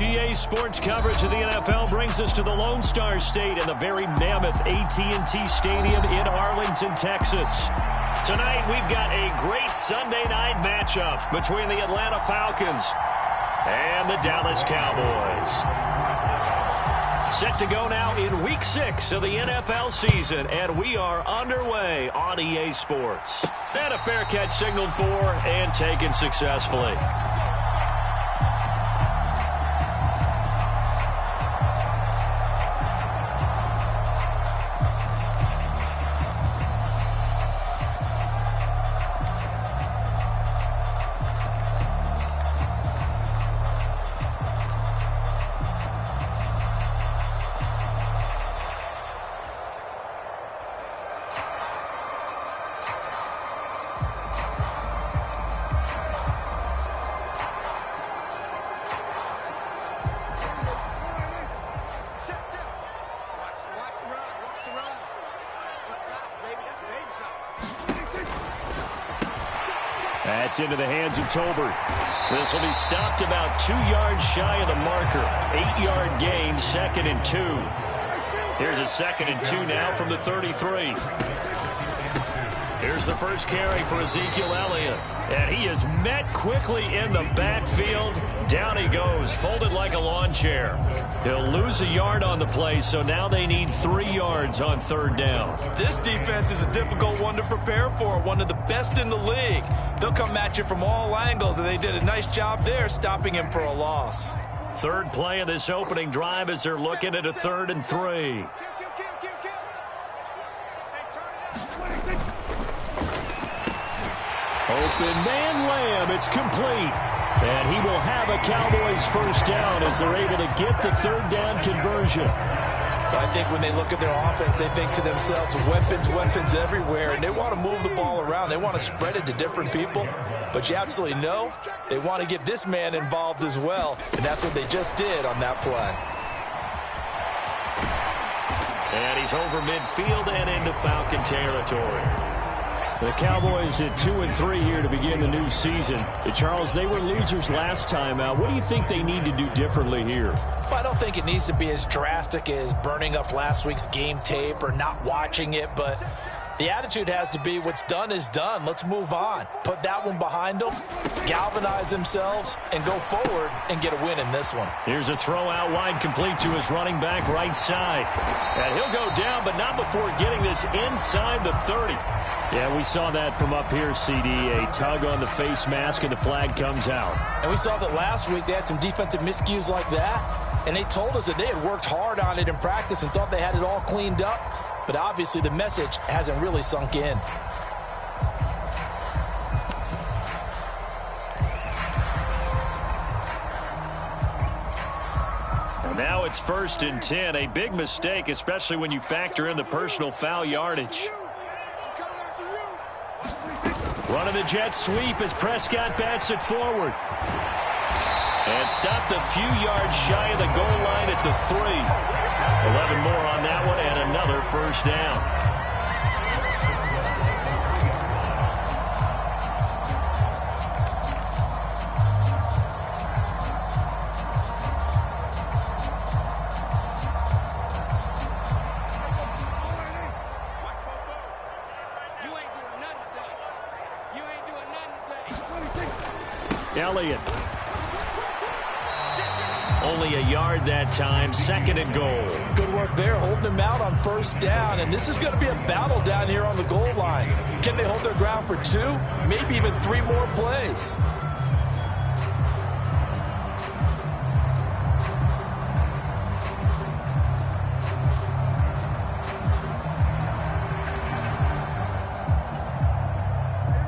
EA Sports coverage of the NFL brings us to the Lone Star State and the very mammoth AT&T Stadium in Arlington, Texas. Tonight, we've got a great Sunday night matchup between the Atlanta Falcons and the Dallas Cowboys. Set to go now in Week 6 of the NFL season, and we are underway on EA Sports. And a fair catch signaled for and taken successfully. That's into the hands of Tolbert. This will be stopped about 2 yards shy of the marker. 8-yard gain, 2nd and 2. Here's a 2nd and 2 now from the 33. Here's the first carry for Ezekiel Elliott. And he is met quickly in the backfield. Down he goes, folded like a lawn chair. He'll lose a yard on the play, so now they need 3 yards on 3rd down. This defense is a difficult one to prepare for, one of the best in the league. They'll come at you from all angles, and they did a nice job there stopping him for a loss. 3rd play of this opening drive as they're looking at a 3rd and 3. Open man Lamb, it's complete. And he will have a Cowboys first down as they're able to get the 3rd down conversion. I think when they look at their offense, they think to themselves, weapons everywhere, and they want to move the ball around. They want to spread it to different people. But you absolutely know they want to get this man involved as well, and that's what they just did on that play. And he's over midfield and into Falcon territory. The Cowboys at 2-3 here to begin the new season. Charles, they were losers last time out. What do you think they need to do differently here? Well, I don't think it needs to be as drastic as burning up last week's game tape or not watching it, but the attitude has to be what's done is done. Let's move on. Put that one behind them, galvanize themselves, and go forward and get a win in this one. Here's a throw out wide complete to his running back right side. And he'll go down, but not before getting this inside the 30. Yeah, we saw that from up here, CD. A tug on the face mask, and the flag comes out. And we saw that last week they had some defensive miscues like that, and they told us that they had worked hard on it in practice and thought they had it all cleaned up, but obviously the message hasn't really sunk in. And now it's 1st and 10, a big mistake, especially when you factor in the personal foul yardage. Running the jet sweep as Prescott bats it forward. And stopped a few yards shy of the goal line at the 3. 11 more on that one and another first down. Elliott. Only a yard that time, 2nd and goal. Good work there, holding them out on 1st down, and this is going to be a battle down here on the goal line. Can they hold their ground for 2, maybe even 3 more plays?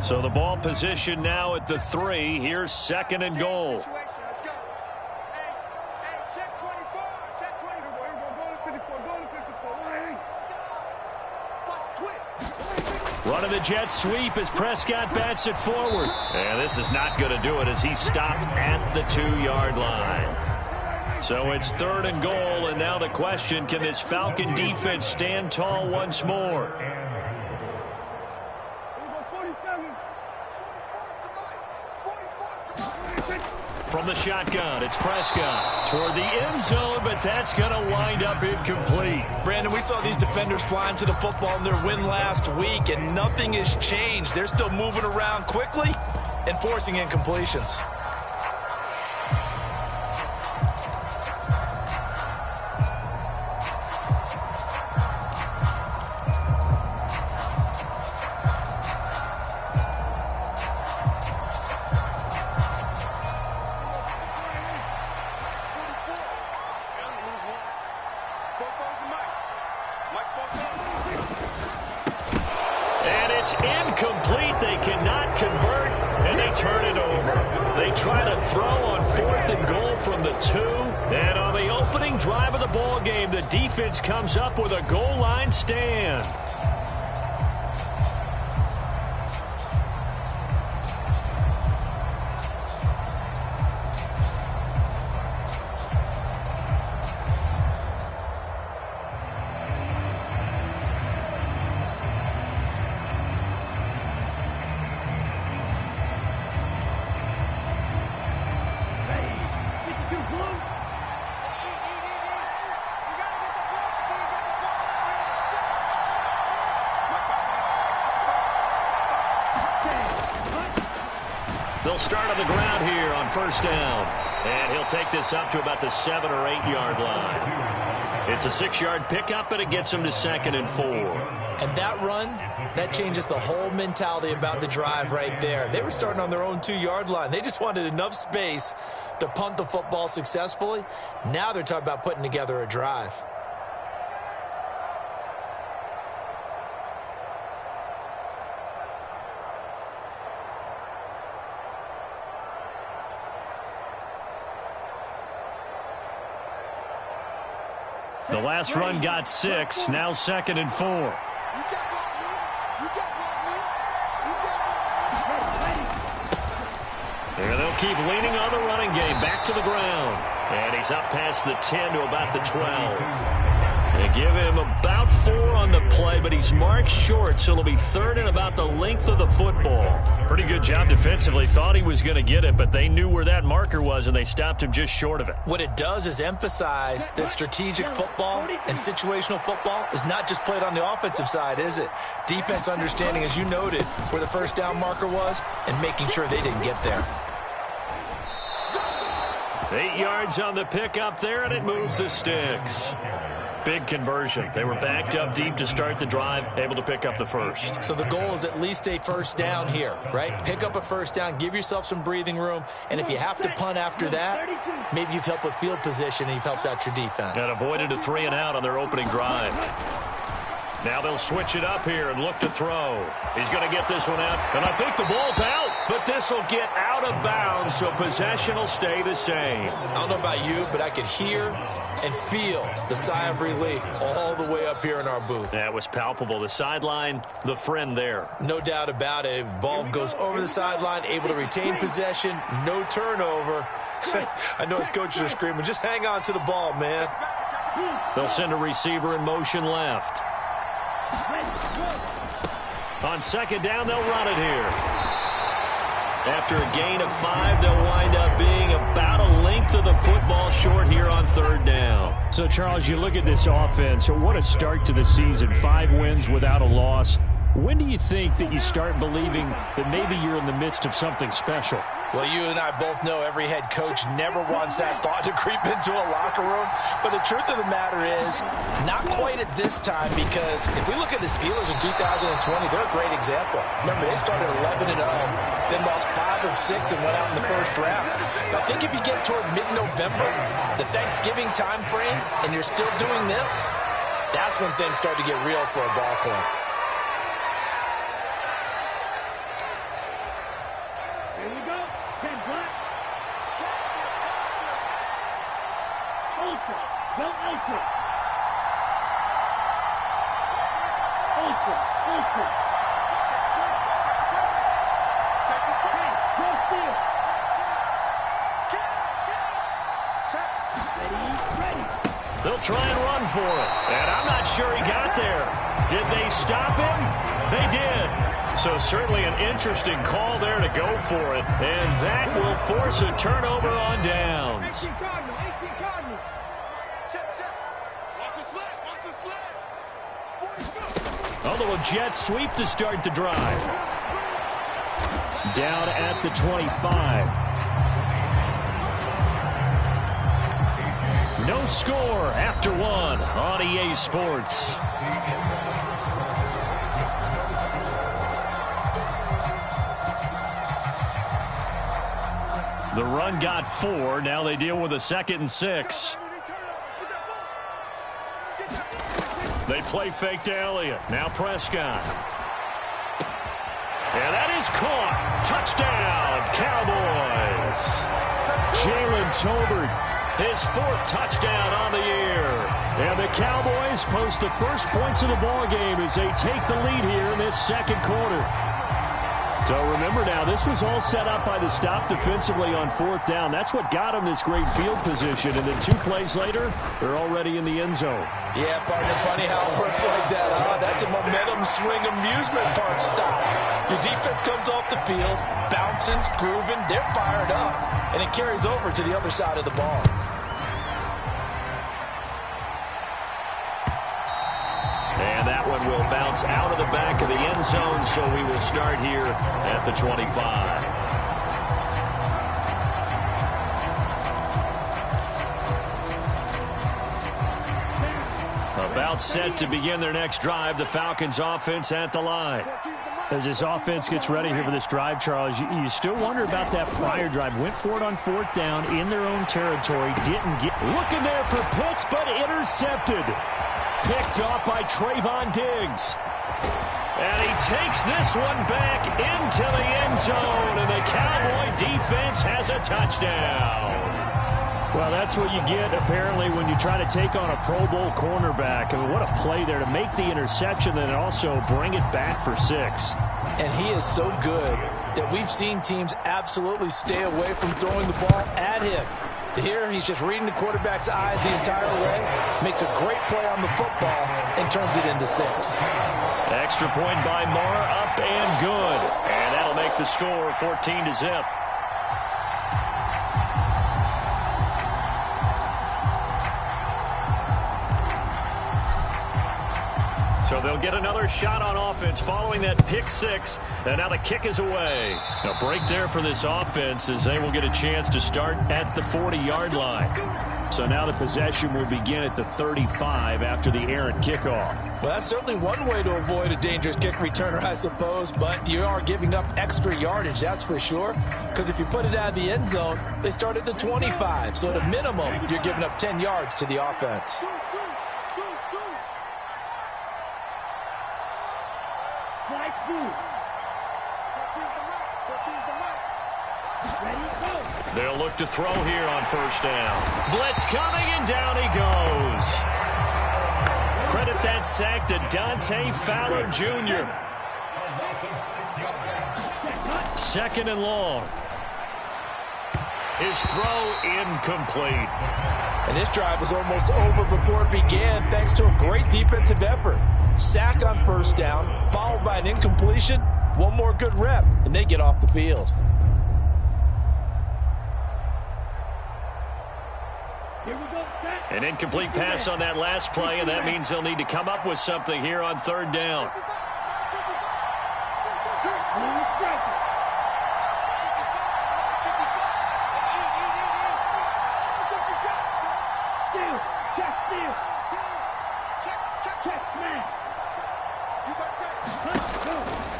So the ball position now at the 3. Here's 2nd and goal. Running the jet sweep as Prescott bats it forward. And this is not going to do it as he stopped at the 2-yard line. So it's 3rd and goal, and now the question, can this Falcon defense stand tall once more? From the shotgun, it's Prescott toward the end zone, but that's going to wind up incomplete. Brandon, we saw these defenders flying to the football in their win last week, and nothing has changed. They're still moving around quickly and forcing incompletions. And it's incomplete. They cannot convert, and they turn it over. They try to throw on 4th and goal from the 2. And on the opening drive of the ball game, the defense comes up with a goal line stand. They'll start on the ground here on 1st down. And he'll take this up to about the 7 or 8 yard line. It's a 6-yard pickup, and it gets him to 2nd and 4. And that run, that changes the whole mentality about the drive right there. They were starting on their own 2-yard line. They just wanted enough space to punt the football successfully. Now they're talking about putting together a drive. The last run got 6, now 2nd and 4. And they'll keep leaning on the running game, back to the ground. And he's up past the 10 to about the 12. They give him about 4 on the play, but he's marked short, so it'll be 3rd and about the length of the football. Pretty good job defensively. Thought he was going to get it, but they knew where that marker was, and they stopped him just short of it. What it does is emphasize that strategic football and situational football is not just played on the offensive side, is it? Defense understanding, as you noted, where the 1st down marker was and making sure they didn't get there. 8 yards on the pickup there, and it moves the sticks. Big conversion. They were backed up deep to start the drive, able to pick up the 1st. So the goal is at least a 1st down here, right? Pick up a 1st down, give yourself some breathing room, and if you have to punt after that, maybe you've helped with field position and you've helped out your defense. And avoided a 3 and out on their opening drive. Now they'll switch it up here and look to throw. He's going to get this one out, and I think the ball's out, but this will get out of bounds, so possession will stay the same. I don't know about you, but I could hear and feel the sigh of relief all the way up here in our booth. That was palpable. The sideline, the friend there. No doubt about it. Ball goes over the sideline, able to retain possession, no turnover. I know his coaches are screaming, just hang on to the ball, man. They'll send a receiver in motion left. On 2nd down, they'll run it here. After a gain of 5, they'll wind up being about a length of the football short here on 3rd down. So, Charles, you look at this offense. What a start to the season. 5 wins without a loss. When do you think that you start believing that maybe you're in the midst of something special? Well, you and I both know every head coach never wants that thought to creep into a locker room. But the truth of the matter is, not quite at this time, because if we look at the Steelers in 2020, they're a great example. Remember, they started 11-0, then lost 5 of 6 and went out in the 1st round. But I think if you get toward mid-November, the Thanksgiving time frame, and you're still doing this, that's when things start to get real for a ball club. They'll try and run for it. And I'm not sure he got there. Did they stop him? They did. So certainly an interesting call there to go for it. And that will force a turnover on downs. A little jet sweep to start the drive. Down at the 25. No score after one on EA Sports. The run got 4. Now they deal with a 2nd and 6. They play fake to Elliott. Now Prescott. And that is caught. Touchdown, Cowboys. Jalen Tolbert, his 4th touchdown on the year. And the Cowboys post the first points of the ball game as they take the lead here in this 2nd quarter. So remember now, this was all set up by the stop defensively on 4th down. That's what got them this great field position. And then 2 plays later, they're already in the end zone. Yeah, partner, funny how it works like that, huh? That's a momentum swing amusement park style. Your defense comes off the field, bouncing, grooving, they're fired up, and it carries over to the other side of the ball. And that one will bounce out of the back of the end zone, so we will start here at the 25. About set to begin their next drive, the Falcons offense at the line. As this offense gets ready here for this drive, Charles, you still wonder about that prior drive. Went for it on 4th down in their own territory. Didn't get... Looking there for Pitts, but intercepted. Picked off by Trayvon Diggs. And he takes this one back into the end zone, and the Cowboy defense has a touchdown. Well, that's what you get, apparently, when you try to take on a Pro Bowl cornerback. I mean, what a play there to make the interception and also bring it back for 6. And he is so good that we've seen teams absolutely stay away from throwing the ball at him. Here, he's just reading the quarterback's eyes the entire way, makes a great play on the football, and turns it into 6. Extra point by Marr, up and good. And that'll make the score 14-0. So they'll get another shot on offense following that pick 6. And now the kick is away. A break there for this offense as they will get a chance to start at the 40-yard line. So now the possession will begin at the 35 after the errant kickoff. Well, that's certainly one way to avoid a dangerous kick returner, I suppose. But you are giving up extra yardage, that's for sure. Because if you put it out of the end zone, they start at the 25. So at a minimum, you're giving up 10 yards to the offense. They'll look to throw here on 1st down. Blitz coming, and down he goes. Credit that sack to Dante Fowler Jr. 2nd and long. His throw incomplete. And this drive was almost over before it began thanks to a great defensive effort. Sack on 1st down, followed by an incompletion. One more good rep, and they get off the field. An incomplete pass on that last play, and that means they'll need to come up with something here on 3rd down.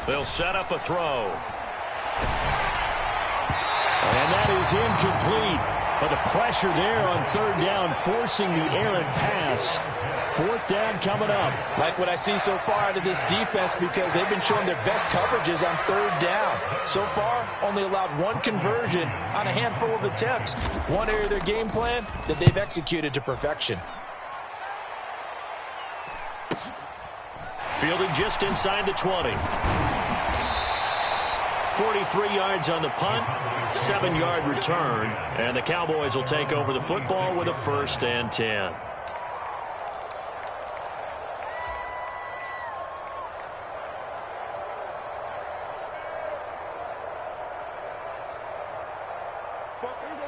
They'll set up a throw. And that is incomplete. But the pressure there on 3rd down, forcing the errant pass. 4th down coming up. Like what I see so far out of this defense because they've been showing their best coverages on 3rd down. So far, only allowed 1 conversion on a handful of attempts. One area of their game plan that they've executed to perfection. Fielded just inside the 20. 43 yards on the punt, 7-yard return, and the Cowboys will take over the football with a 1st and 10.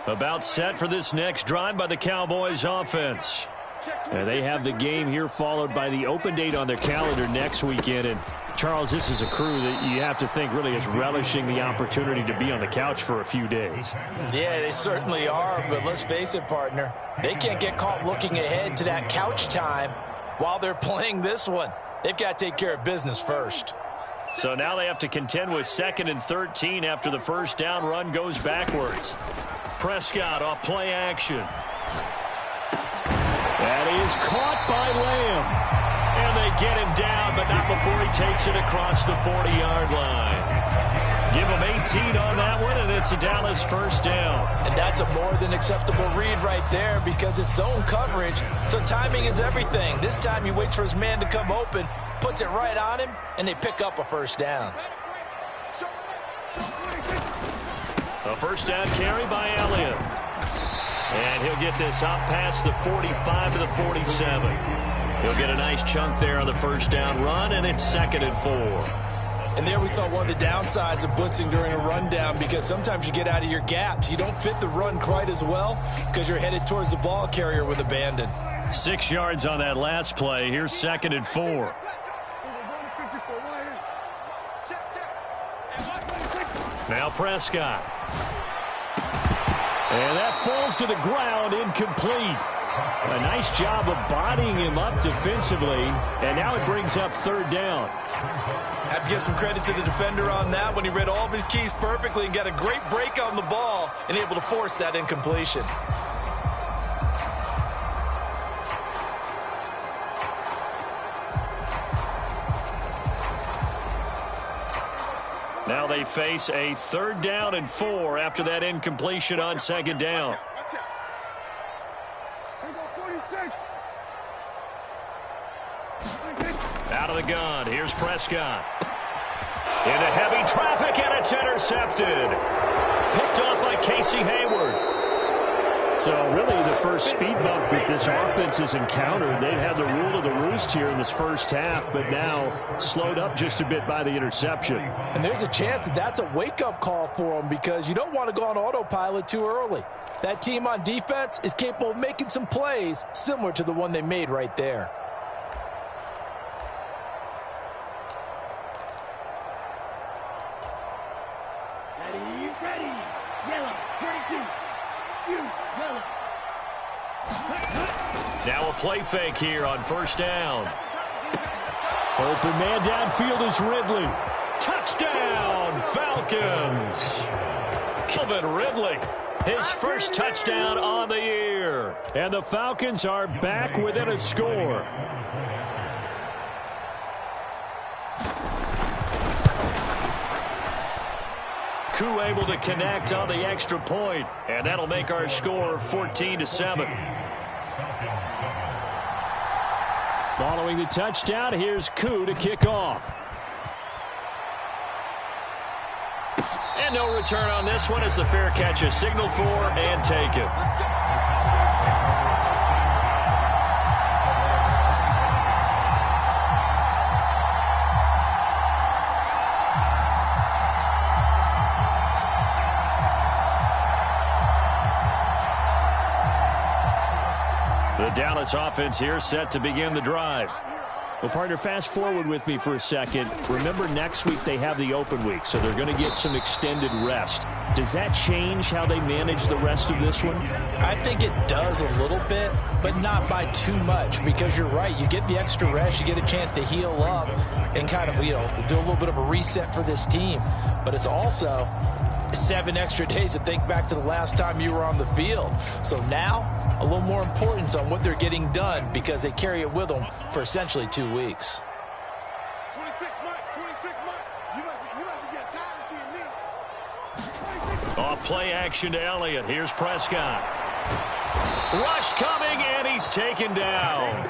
About set for this next drive by the Cowboys offense. And they have the game here followed by the open date on their calendar next weekend. And Charles, this is a crew that you have to think really is relishing the opportunity to be on the couch for a few days. Yeah, they certainly are, but let's face it, partner. They can't get caught looking ahead to that couch time while they're playing this one. They've got to take care of business first. So now they have to contend with 2nd and 13 after the first down run goes backwards. Prescott off play action. That is caught by Lamb. And they get him down, but not before he takes it across the 40-yard line. Give him 18 on that one, and it's a Dallas first down. And that's a more than acceptable read right there because it's zone coverage, so timing is everything. This time he waits for his man to come open, puts it right on him, and they pick up a first down. A first down carry by Elliott. And he'll get this up past the 45 to the 47. He'll get a nice chunk there on the first down run, and it's 2nd and 4. And there we saw one of the downsides of blitzing during a rundown because sometimes you get out of your gaps. You don't fit the run quite as well because you're headed towards the ball carrier with abandon. 6 yards on that last play. Here's 2nd and 4. Now Prescott. And that falls to the ground, incomplete. A nice job of bodying him up defensively, and now it brings up 3rd down. Have to give some credit to the defender on that when he read all of his keys perfectly and got a great break on the ball and able to force that incompletion. Now they face a 3rd down and 4 after that incompletion on 2nd down. Out of the gun, here's Prescott. Into heavy traffic, and it's intercepted. Picked off by Casey Hayward. So really the first speed bump that this offense has encountered. They've had the rule of the roost here in this first half, but now slowed up just a bit by the interception. And there's a chance that that's a wake-up call for them because you don't want to go on autopilot too early. That team on defense is capable of making some plays similar to the one they made right there. Ready. Yellow, 22. Yellow. Now a play fake here on first down. Open man downfield is Ridley. Touchdown, Falcons. Calvin Ridley, his first touchdown on the year. And the Falcons are back within a score. Koo able to connect on the extra point, and that'll make our score 14-7. Following the touchdown, here's Koo to kick off. And no return on this one as the fair catch is signaled for and taken. The Dallas offense here set to begin the drive. Well, partner, fast forward with me for a second. Remember, next week they have the open week, so they're going to get some extended rest. Does that change how they manage the rest of this one? I think it does a little bit, but not by too much, because you're right. You get the extra rest, you get a chance to heal up and kind of, do a little bit of a reset for this team. But it's also 7 extra days to think back to the last time you were on the field. So now, a little more importance on what they're getting done because they carry it with them for essentially 2 weeks. 26 months. You must be getting tired of seeing me. Off play action to Elliott. Here's Prescott. Rush coming, and he's taken down.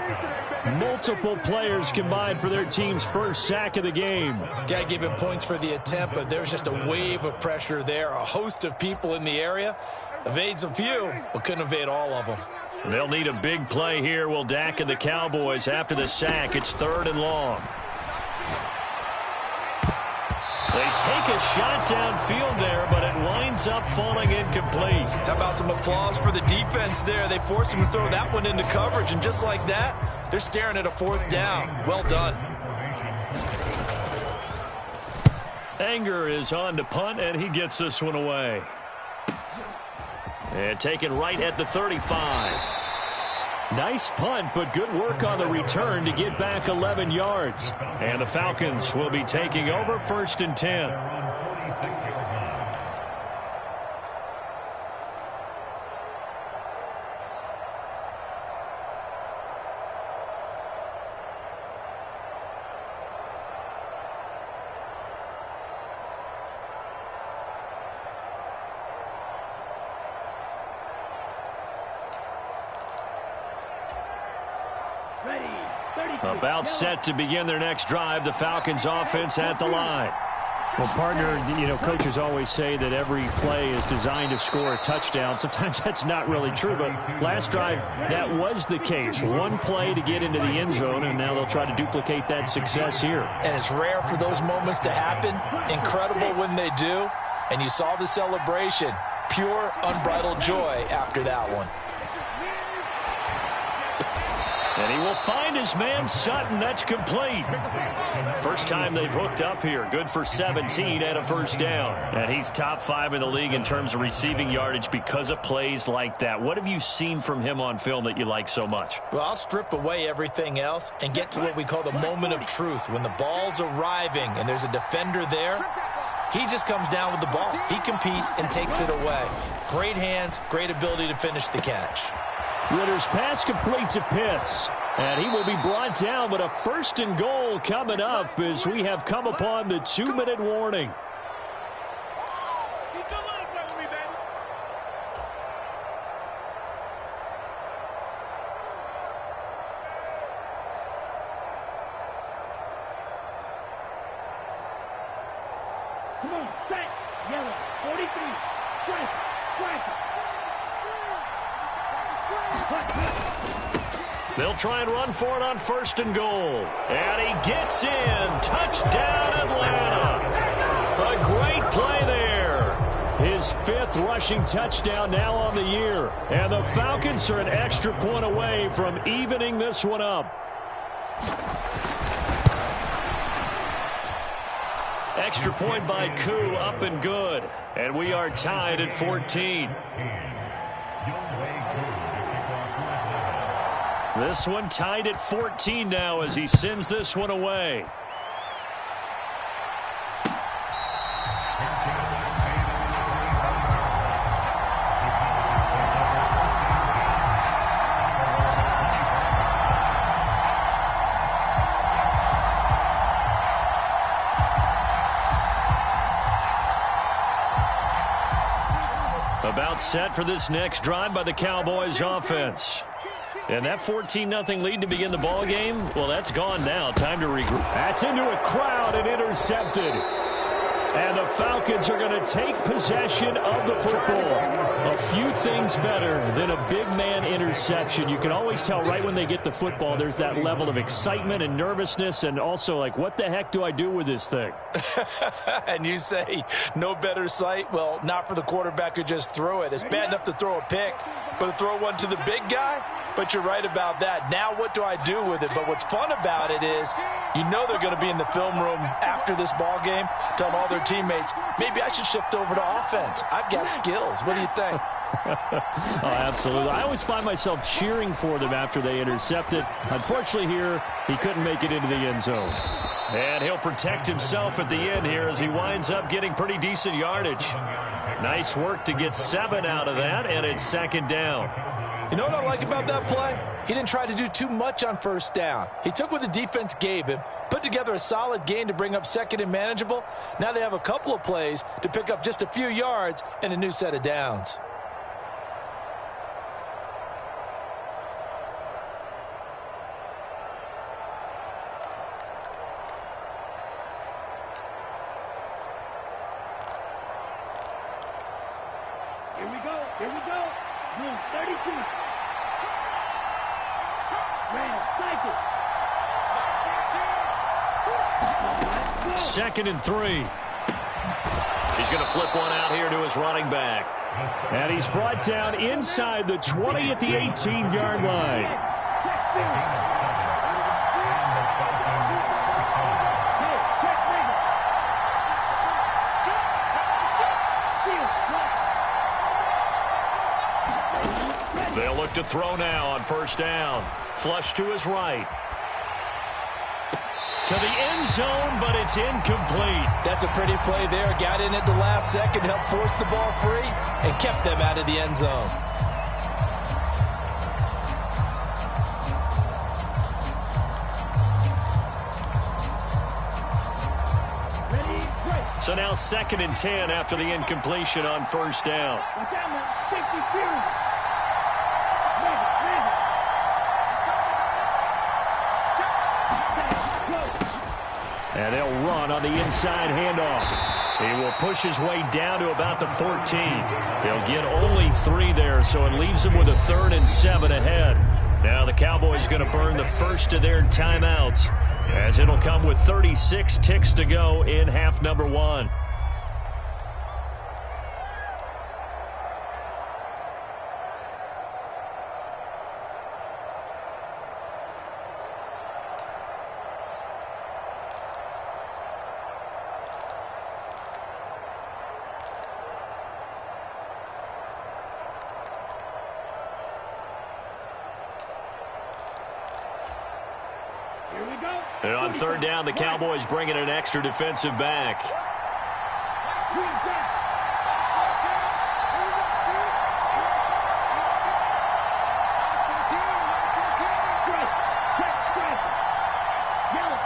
Multiple players combined for their team's first sack of the game. Got to give him points for the attempt, but there's just a wave of pressure there. A host of people in the area. Evades a few, but couldn't evade all of them. They'll need a big play here, will Dak and the Cowboys after the sack. It's 3rd and long. They take a shot downfield there, but it winds up falling incomplete. How about some applause for the defense there? They forced him to throw that one into coverage, and just like that, they're staring at a 4th down. Well done. Anger is on to punt, and he gets this one away. And taken right at the 35. Nice punt, but good work on the return to get back 11 yards. And the Falcons will be taking over 1st and 10. About set to begin their next drive. The Falcons offense at the line. Well, partner, coaches always say that every play is designed to score a touchdown. Sometimes that's not really true, but last drive, that was the case. One play to get into the end zone, and now they'll try to duplicate that success here. And it's rare for those moments to happen. Incredible when they do. And you saw the celebration. Pure, unbridled joy after that one. And he will find his man Sutton. That's complete. First time they've hooked up here. Good for 17 and a 1st down. And he's top 5 in the league in terms of receiving yardage because of plays like that. What have you seen from him on film that you like so much? Well, I'll strip away everything else and get to what we call the moment of truth. When the ball's arriving and there's a defender there, he just comes down with the ball. He competes and takes it away. Great hands, great ability to finish the catch. Ritter's pass completes to Pitts. And he will be brought down, but a 1st and goal coming up as we have come upon the 2-minute warning. Come on, set, yellow, 43, strike, strike. They'll try and run for it on 1st and goal. And he gets in. Touchdown, Atlanta. A great play there. His 5th rushing touchdown now on the year. And the Falcons are an extra point away from evening this one up. Extra point by Koo, up and good. And we are tied at 14. This one tied at 14 now as he sends this one away. About set for this next drive by the Cowboys offense. And that 14-0 lead to begin the ball game, well, that's gone now. Time to regroup. That's into a crowd and intercepted. And the Falcons are going to take possession of the football. A few things better than a big man interception. You can always tell right when they get the football, there's that level of excitement and nervousness and also like, what the heck do I do with this thing? And you say, no better sight? Well, not for the quarterback who just threw it. It's bad enough to throw a pick, but to throw one to the big guy? But you're right about that. Now what do I do with it? But what's fun about it is you know they're going to be in the film room after this ball game telling all their teammates, maybe I should shift over to offense. I've got skills. What do you think? Oh, absolutely. I always find myself cheering for them after they intercept it. Unfortunately here, he couldn't make it into the end zone. And he'll protect himself at the end here as he winds up getting pretty decent yardage. Nice work to get 7 out of that, and it's 2nd down. You know what I like about that play? He didn't try to do too much on 1st down. He took what the defense gave him, put together a solid gain to bring up 2nd and manageable. Now they have a couple of plays to pick up just a few yards and a new set of downs. Here we go, here we go. Room 32. Ram, cycle. 2nd and 3. He's going to flip one out here to his running back. And he's brought down inside the 20 at the 18-yard line. They'll look to throw now on first down. Flush to his right. To the end zone, but it's incomplete. That's a pretty play there. Got in at the last second, helped force the ball free, and kept them out of the end zone. So now 2nd and 10 after the incompletion on first down. And they'll run on the inside handoff. He will push his way down to about the 14. They'll get only 3 there, so it leaves them with a 3rd and 7 ahead. Now the Cowboys going to burn the first of their timeouts, as it'll come with 36 ticks to go in half number 1. And on 3rd down, the Cowboys bring in an extra defensive back.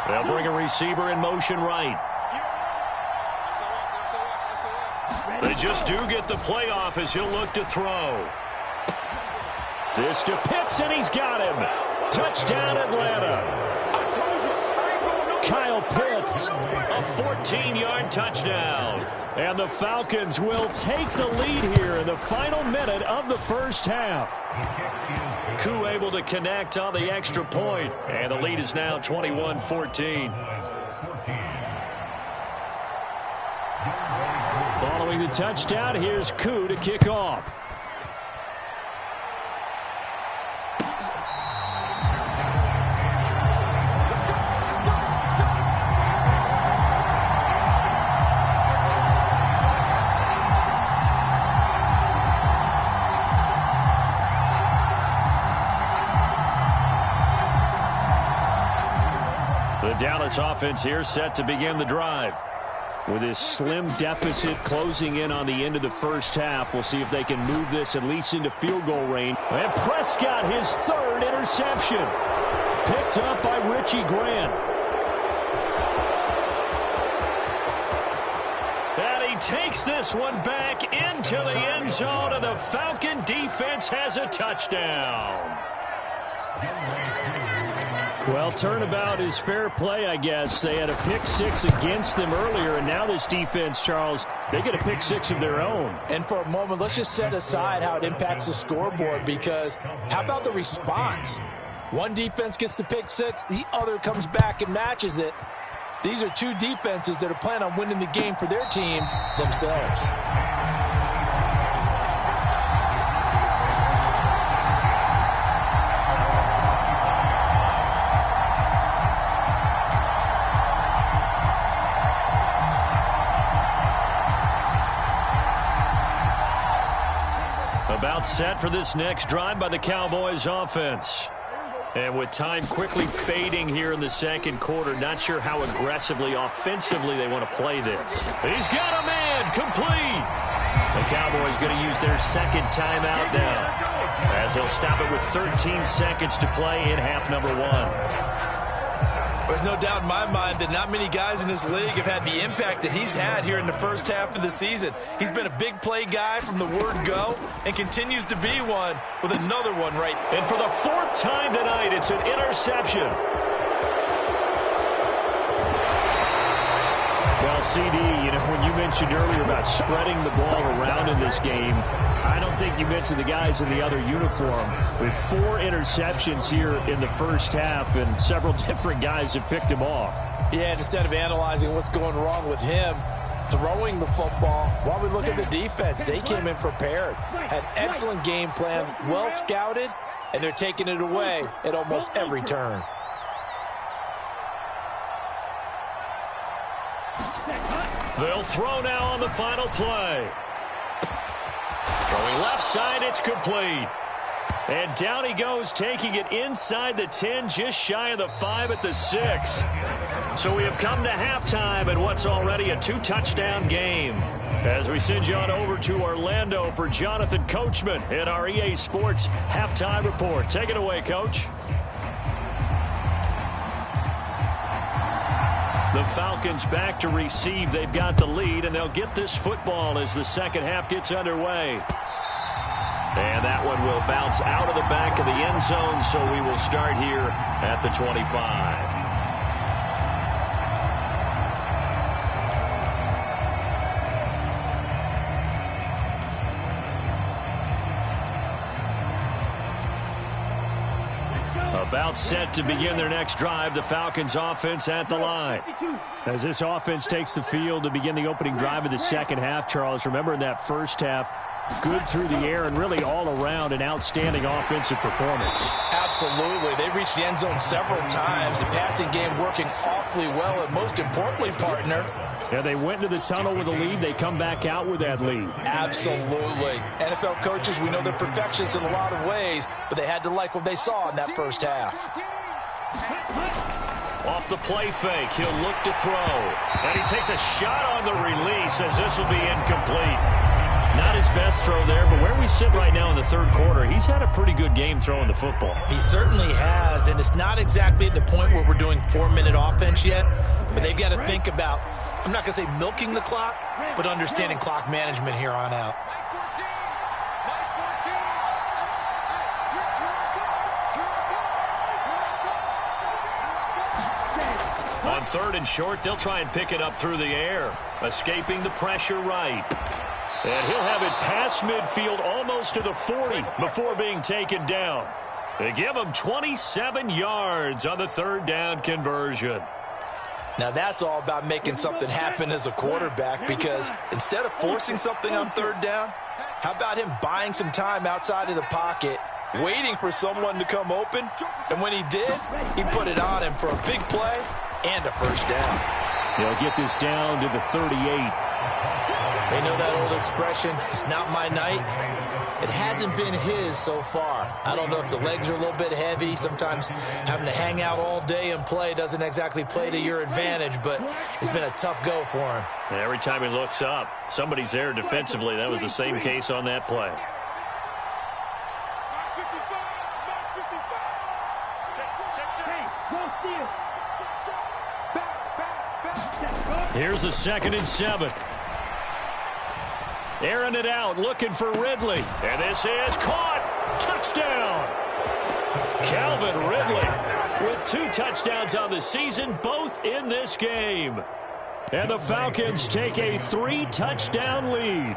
They'll bring a receiver in motion right. They just do get the play off as he'll look to throw. This to Pitts, and he's got him. Touchdown, Atlanta. Kyle Pitts, a 14-yard touchdown. And the Falcons will take the lead here in the final minute of the first half. Koo able to connect on the extra point, and the lead is now 21-14. Following the touchdown, here's Koo to kick off. The Dallas offense here set to begin the drive. With this slim deficit closing in on the end of the first half, we'll see if they can move this at least into field goal range. And Prescott, his 3rd interception. Picked up by Richie Grant. And he takes this one back into the end zone, and the Falcon defense has a touchdown. Well, turnabout is fair play, I guess. They had a pick 6 against them earlier, and now this defense, Charles, they get a pick 6 of their own. And for a moment, let's just set aside how it impacts the scoreboard, because how about the response? One defense gets the pick 6, the other comes back and matches it. These are 2 defenses that are planning on winning the game for their teams themselves. About set for this next drive by the Cowboys offense. And with time quickly fading here in the second quarter, not sure how aggressively, offensively they want to play this. He's got a man, complete. The Cowboys going to use their 2nd timeout now, as they'll stop it with 13 seconds to play in half number 1. There's no doubt in my mind that not many guys in this league have had the impact that he's had here in the first half of the season. He's been a big play guy from the word go and continues to be one with another one right. And for the 4th time tonight, it's an interception. Well, CD, when you mentioned earlier about spreading the ball around in this game, I don't think you mentioned the guys in the other uniform. With 4 interceptions here in the first half, and several different guys have picked him off. Yeah, and instead of analyzing what's going wrong with him, throwing the football. While we look at the defense, they came in prepared. Had excellent game plan, well scouted, and they're taking it away at almost every turn. They'll throw now on the final play. Throwing left side, it's complete. And down he goes, taking it inside the 10, just shy of the 5 at the 6. So we have come to halftime in what's already a 2-touchdown game. As we send you on over to Orlando for Jonathan Coachman in our EA Sports Halftime Report. Take it away, Coach. The Falcons back to receive. They've got the lead, and they'll get this football as the second half gets underway. And that one will bounce out of the back of the end zone, so we will start here at the 25. About set to begin their next drive, the Falcons offense at the line. As this offense takes the field to begin the opening drive of the second half, Charles, remember in that first half, good through the air and really all around an outstanding offensive performance. Absolutely. They reached the end zone several times. The passing game working awfully well, and most importantly, partner, yeah, they went into the tunnel with a lead. They come back out with that lead. Absolutely. NFL coaches, we know they're perfectionists in a lot of ways, but they had to like what they saw in that first half. Off the play fake, he'll look to throw. And he takes a shot on the release as this will be incomplete. Not his best throw there, but where we sit right now in the third quarter, he's had a pretty good game throwing the football. He certainly has, and it's not exactly at the point where we're doing 4-minute offense yet, but they've got to think about, I'm not going to say milking the clock, but understanding clock management here on out. On third and short, they'll try and pick it up through the air, escaping the pressure right. And he'll have it past midfield almost to the 40 before being taken down. They give him 27 yards on the third down conversion. Now that's all about making something happen as a quarterback, because instead of forcing something on third down, how about him buying some time outside of the pocket, waiting for someone to come open, and when he did, he put it on him for a big play and a first down. They'll get this down to the 38. They know that old expression, it's not my night. It hasn't been his so far. I don't know if the legs are a little bit heavy. Sometimes having to hang out all day and play doesn't exactly play to your advantage, but it's been a tough go for him. Every time he looks up, somebody's there defensively. That was the same case on that play. Here's a 2nd and 7. Airing it out, looking for Ridley. And this is caught. Touchdown. Calvin Ridley with 2 touchdowns on the season, both in this game. And the Falcons take a 3-touchdown lead.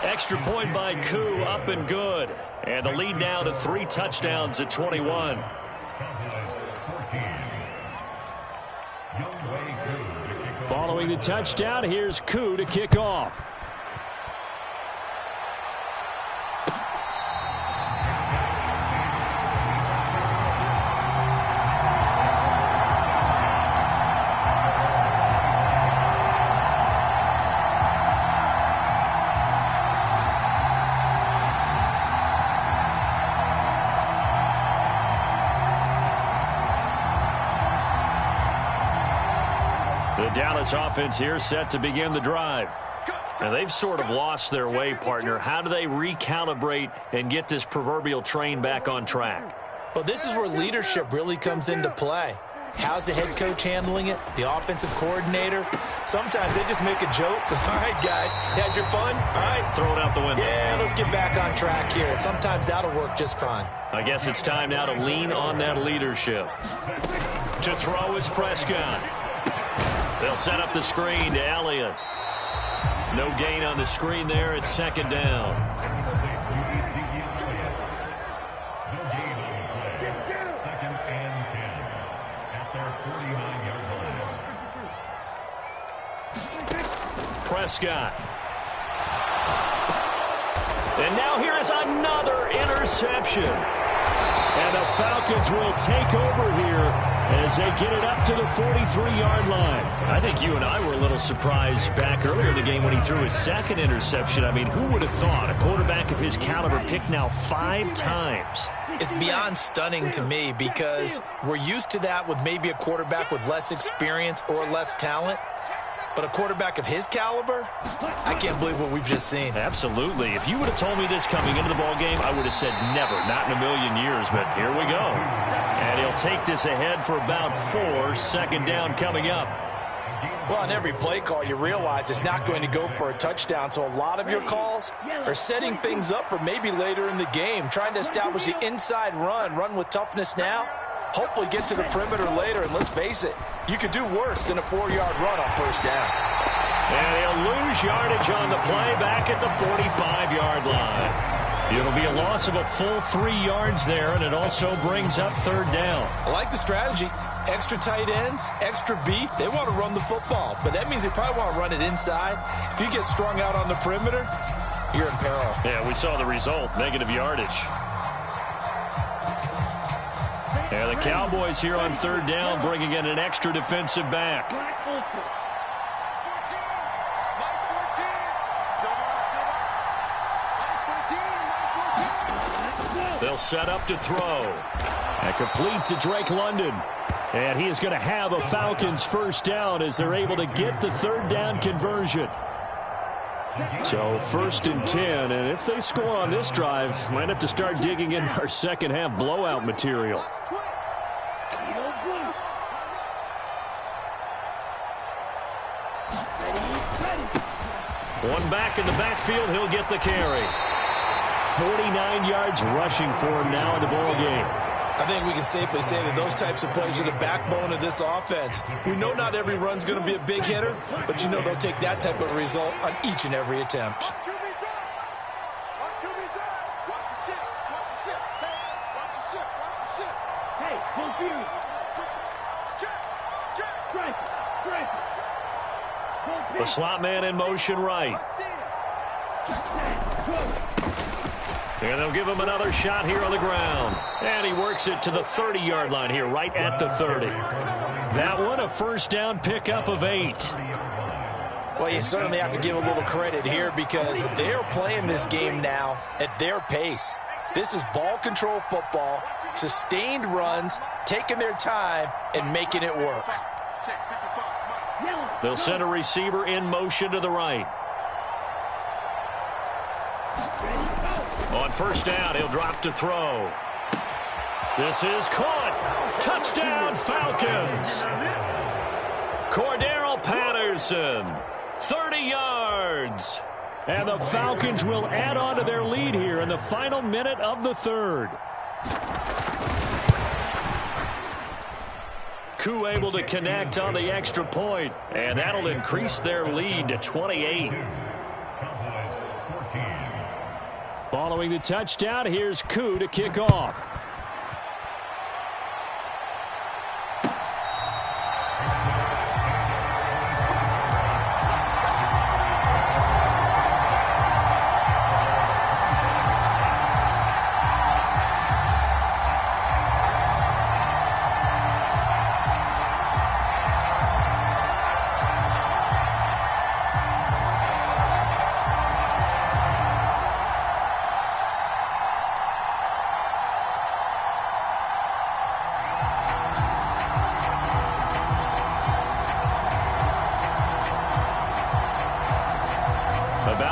Extra point by Koo, up and good. And the lead now to 3 touchdowns at 21. Following the touchdown, here's Koo to kick off. The Dallas offense here set to begin the drive. And they've sort of lost their way, partner. How do they recalibrate and get this proverbial train back on track? Well, this is where leadership really comes into play. How's the head coach handling it? The offensive coordinator? Sometimes they just make a joke. All right, guys, had your fun? All right. Throw it out the window. Yeah, let's get back on track here. And sometimes that'll work just fine. I guess it's time now to lean on that leadership. To throw is Prescott. They'll set up the screen to Elliott. No gain on the screen there. It's 2nd down. Prescott. And now here is another interception. And the Falcons will take over here as they get it up to the 43-yard line. I think you and I were a little surprised back earlier in the game when he threw his second interception. I mean, who would have thought a quarterback of his caliber picked now 5 times? It's beyond stunning to me because we're used to that with maybe a quarterback with less experience or less talent. But a quarterback of his caliber, I can't believe what we've just seen. Absolutely. If you would have told me this coming into the ballgame, I would have said never, not in a million years. But here we go. And he'll take this ahead for about 4. Second down coming up. Well, on every play call, you realize it's not going to go for a touchdown. So a lot of your calls are setting things up for maybe later in the game, trying to establish the inside run with toughness now. Hopefully get to the perimeter later, and let's face it, you could do worse than a 4-yard run on first down. And he'll lose yardage on the play back at the 45-yard line. It'll be a loss of a full 3 yards there, and it also brings up third down. I like the strategy. Extra tight ends, extra beef, they want to run the football, but that means they probably want to run it inside. If you get strung out on the perimeter, you're in peril. Yeah, we saw the result, negative yardage. Yeah, the Cowboys here on third down bringing in an extra defensive back. They'll set up to throw. And complete to Drake London. And he is going to have a Falcons first down as they're able to get the third down conversion. So 1st and 10, and if they score on this drive, might have to start digging in our second half blowout material. One back in the backfield, he'll get the carry. 49 yards rushing for him now in the ball game. I think we can safely say that those types of plays are the backbone of this offense. We know not every run's going to be a big hitter, but you know they'll take that type of result on each and every attempt. The slot man in motion right. And they'll give him another shot here on the ground. And he works it to the 30-yard line here, right at the 30. That one, a first down pickup of 8. Well, you certainly have to give a little credit here because they're playing this game now at their pace. This is ball control football, sustained runs, taking their time, and making it work. They'll send a receiver in motion to the right. On first down, he'll drop to throw. This is caught. Touchdown, Falcons. Cordero Patterson, 30 yards. And the Falcons will add on to their lead here in the final minute of the third. Koo able to connect on the extra point, and that'll increase their lead to 28. Following the touchdown, here's Koo to kick off.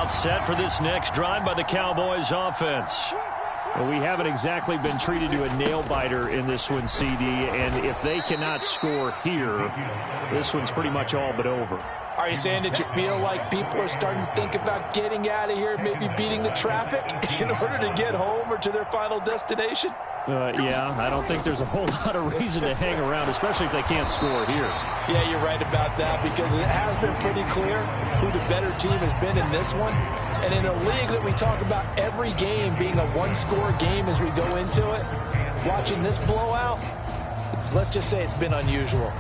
Set for this next drive by the Cowboys offense. Well, we haven't exactly been treated to a nail-biter in this one, CD, and if they cannot score here, this one's pretty much all but over. Are you saying that you feel like people are starting to think about getting out of here, maybe beating the traffic in order to get home or to their final destination? Yeah, I don't think there's a whole lot of reason to hang around, especially if they can't score here. Yeah, you're right about that because it has been pretty clear who the better team has been in this one. And in a league that we talk about every game being a one-score game as we go into it, watching this blowout, let's just say it's been unusual.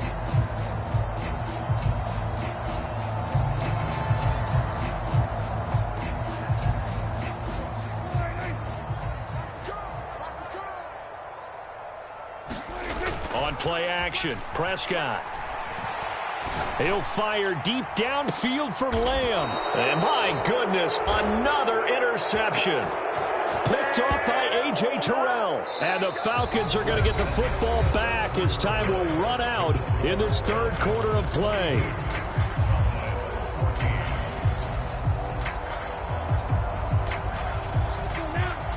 play action. Prescott. He'll fire deep downfield for Lamb. And my goodness, another interception. Picked off by A.J. Terrell. And the Falcons are going to get the football back as time will run out in this third quarter of play.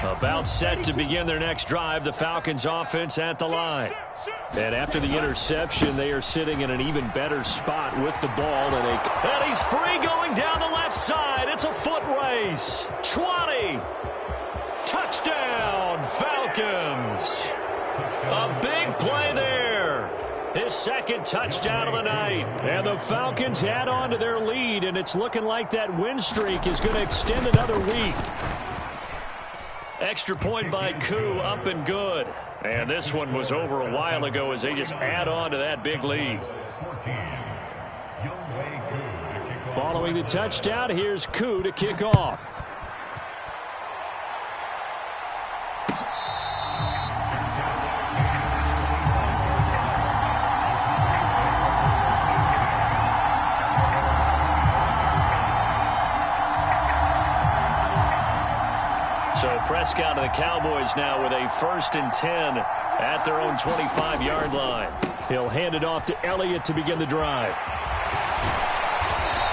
About set to begin their next drive, the Falcons offense at the line. And after the interception, they are sitting in an even better spot with the ball. And he's free going down the left side. It's a foot race. 20. Touchdown, Falcons. A big play there. His second touchdown of the night. And the Falcons add on to their lead, and it's looking like that win streak is going to extend another week. Extra point by Koo, up and good. And this one was over a while ago as they just add on to that big lead. Following the touchdown, here's Koo to kick off. So Prescott and the Cowboys now with a 1st and 10 at their own 25-yard line. He'll hand it off to Elliott to begin the drive.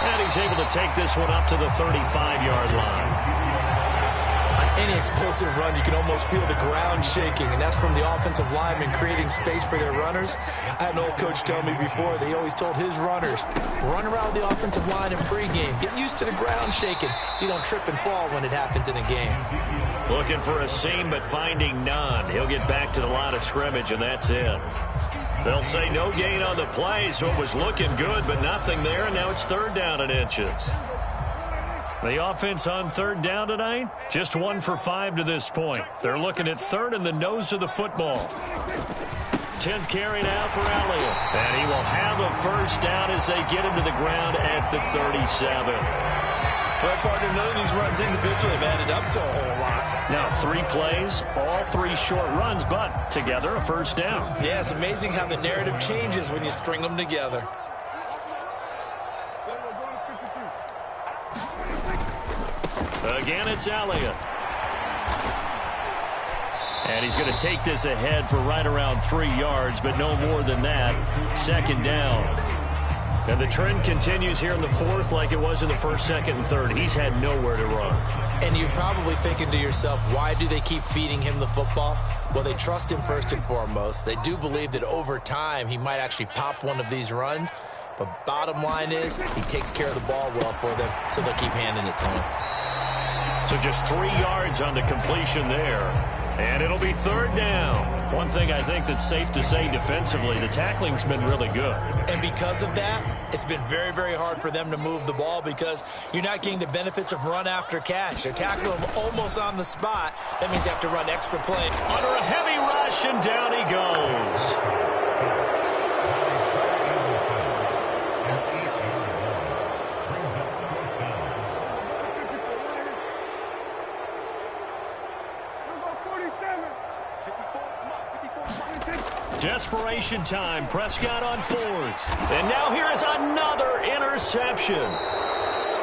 And he's able to take this one up to the 35-yard line. On any explosive run, you can almost feel the ground shaking, and that's from the offensive linemen creating space for their runners. I had an old coach tell me before, they always told his runners, run around the offensive line in pregame. Get used to the ground shaking so you don't trip and fall when it happens in a game. Looking for a seam, but finding none. He'll get back to the line of scrimmage, and that's it. They'll say no gain on the play, so it was looking good, but nothing there, and now it's 3rd down and inches. The offense on 3rd down tonight, just 1 for 5 to this point. They're looking at 3rd in the nose of the football. 10th carry now for Elliott. And he will have a 1st down as they get him to the ground at the 37. Well, partner, none of these runs individually have added up to a whole lot. Now 3 plays, all 3 short runs, but together a 1st down. Yeah, it's amazing how the narrative changes when you string them together. Again, it's Elliott. And he's going to take this ahead for right around 3 yards, but no more than that. 2nd down. And the trend continues here in the 4th like it was in the 1st, 2nd, and 3rd. He's had nowhere to run. And you're probably thinking to yourself, why do they keep feeding him the football? Well, they trust him first and foremost. They do believe that over time he might actually pop one of these runs. But bottom line is he takes care of the ball well for them, so they'll keep handing it to him. So just 3 yards on the completion there. And it'll be 3rd down. One thing I think that's safe to say defensively, the tackling's been really good. And because of that, it's been very, very hard for them to move the ball because you're not getting the benefits of run after catch. They're tackling him almost on the spot. That means you have to run extra play. Under a heavy rush, and down he goes. Desperation time. Prescott on 4th. And now here is another interception.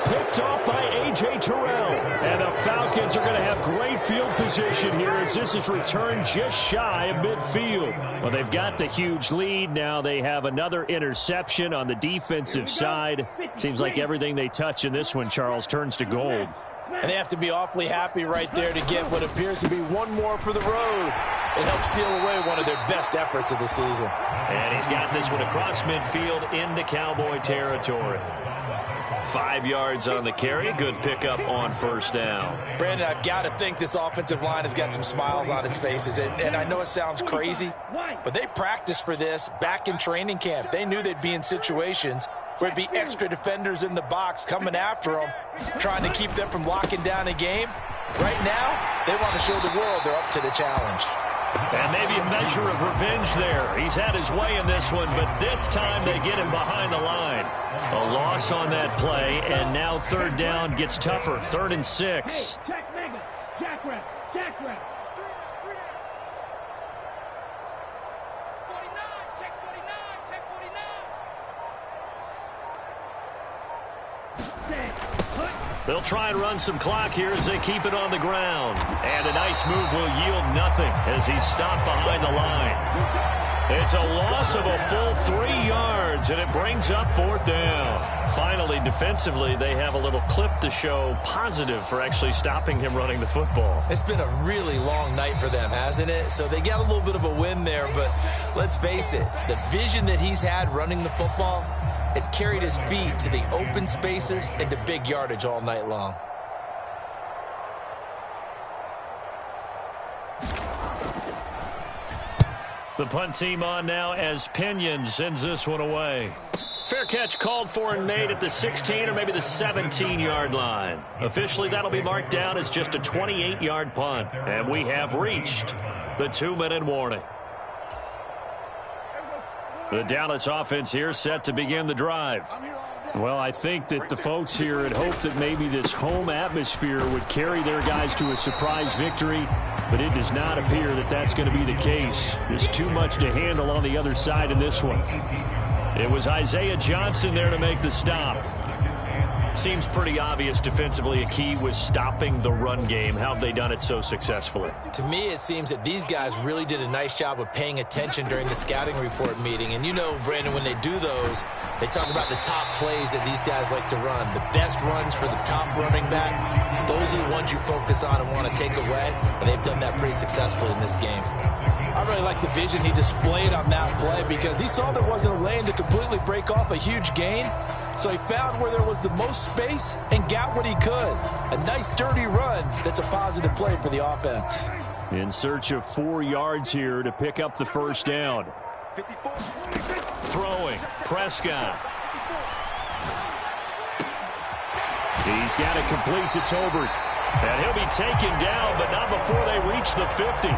Picked off by A.J. Terrell. And the Falcons are going to have great field position here as this is returned just shy of midfield. Well, they've got the huge lead. Now they have another interception on the defensive side. Seems like everything they touch in this one, Charles, turns to gold. And they have to be awfully happy right there to get what appears to be one more for the road. It helps seal away one of their best efforts of the season. And he's got this one across midfield into Cowboy territory. 5 yards on the carry. Good pickup on 1st down. Brandon, I've got to think this offensive line has got some smiles on its faces. And I know it sounds crazy, but they practiced for this back in training camp. They knew they'd be in situations where it'd be extra defenders in the box coming after them, trying to keep them from locking down a game. Right now, they want to show the world they're up to the challenge. And maybe a measure of revenge there. He's had his way in this one, but this time they get him behind the line. A loss on that play, and now 3rd down gets tougher. 3rd and 6. They'll try and run some clock here as they keep it on the ground. And a nice move will yield nothing as he's stopped behind the line. It's a loss of a full 3 yards, and it brings up 4th down. Finally, defensively, they have a little clip to show positive for actually stopping him running the football. It's been a really long night for them, hasn't it? So they got a little bit of a win there, but let's face it, the vision that he's had running the football has carried his feet to the open spaces and to big yardage all night long. The punt team on now as Pinion sends this one away. Fair catch called for and made at the 16 or maybe the 17-yard line. Officially, that'll be marked down as just a 28-yard punt. And we have reached the 2-minute warning. The Dallas offense here set to begin the drive. Well, I think that the folks here had hoped that maybe this home atmosphere would carry their guys to a surprise victory, but it does not appear that that's going to be the case. There's too much to handle on the other side in this one. It was Isaiah Johnson there to make the stop. Seems pretty obvious defensively a key was stopping the run game. How have they done it so successfully? To me, it seems that these guys really did a nice job of paying attention during the scouting report meeting. And you know, Brandon, when they do those, they talk about the top plays that these guys like to run. The best runs for the top running back, those are the ones you focus on and want to take away. And they've done that pretty successfully in this game. I really like the vision he displayed on that play because he saw there wasn't a lane to completely break off a huge gain. So he found where there was the most space and got what he could. A nice dirty run that's a positive play for the offense. In search of 4 yards here to pick up the first down. Throwing, Prescott. He's got it complete to Tolbert. And he'll be taken down, but not before they reach the 50.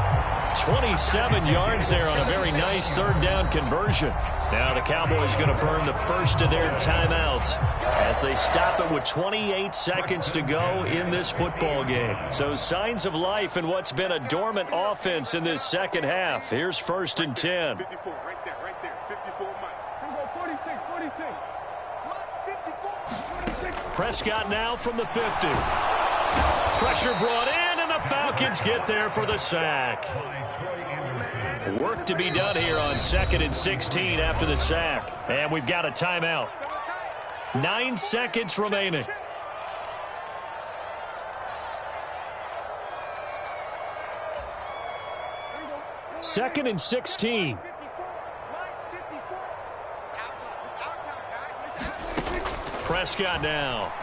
27 yards there on a very nice 3rd down conversion. Now the Cowboys going to burn the first of their timeouts as they stop it with 28 seconds to go in this football game. So signs of life in what's been a dormant offense in this second half. Here's 1st and 10. 54, right there, 54, Mike. 46. Mike, 54. Prescott now from the 50. Pressure brought in, and the Falcons get there for the sack. Work to be done here on 2nd and 16 after the sack. And we've got a timeout. 9 seconds remaining. Second and 16. Prescott now.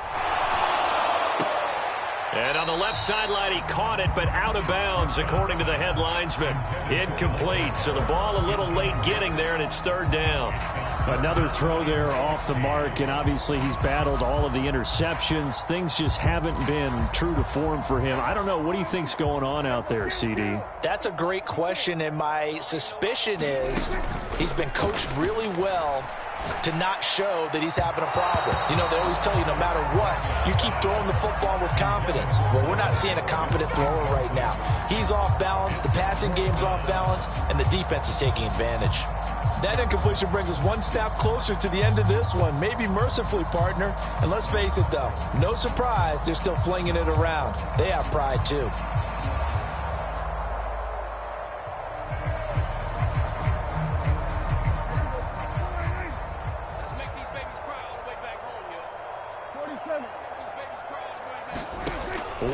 And on the left sideline, he caught it, but out of bounds, according to the head linesman. Incomplete, so the ball a little late getting there, and it's 3rd down. Another throw there off the mark, and obviously he's battled all of the interceptions. Things just haven't been true to form for him. I don't know. What do you think's going on out there, CD? That's a great question, and my suspicion is he's been coached really well to not show that he's having a problem. You know, they always tell you no matter what, you keep throwing the football with confidence. Well, we're not seeing a confident thrower right now. He's off balance, the passing game's off balance, and the defense is taking advantage. That incompletion brings us one step closer to the end of this one, maybe mercifully, partner. And let's face it, though, no surprise, they're still flinging it around. They have pride, too.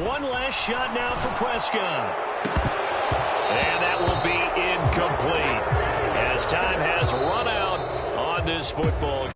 One last shot now for Prescott. And that will be incomplete as time has run out on this football game.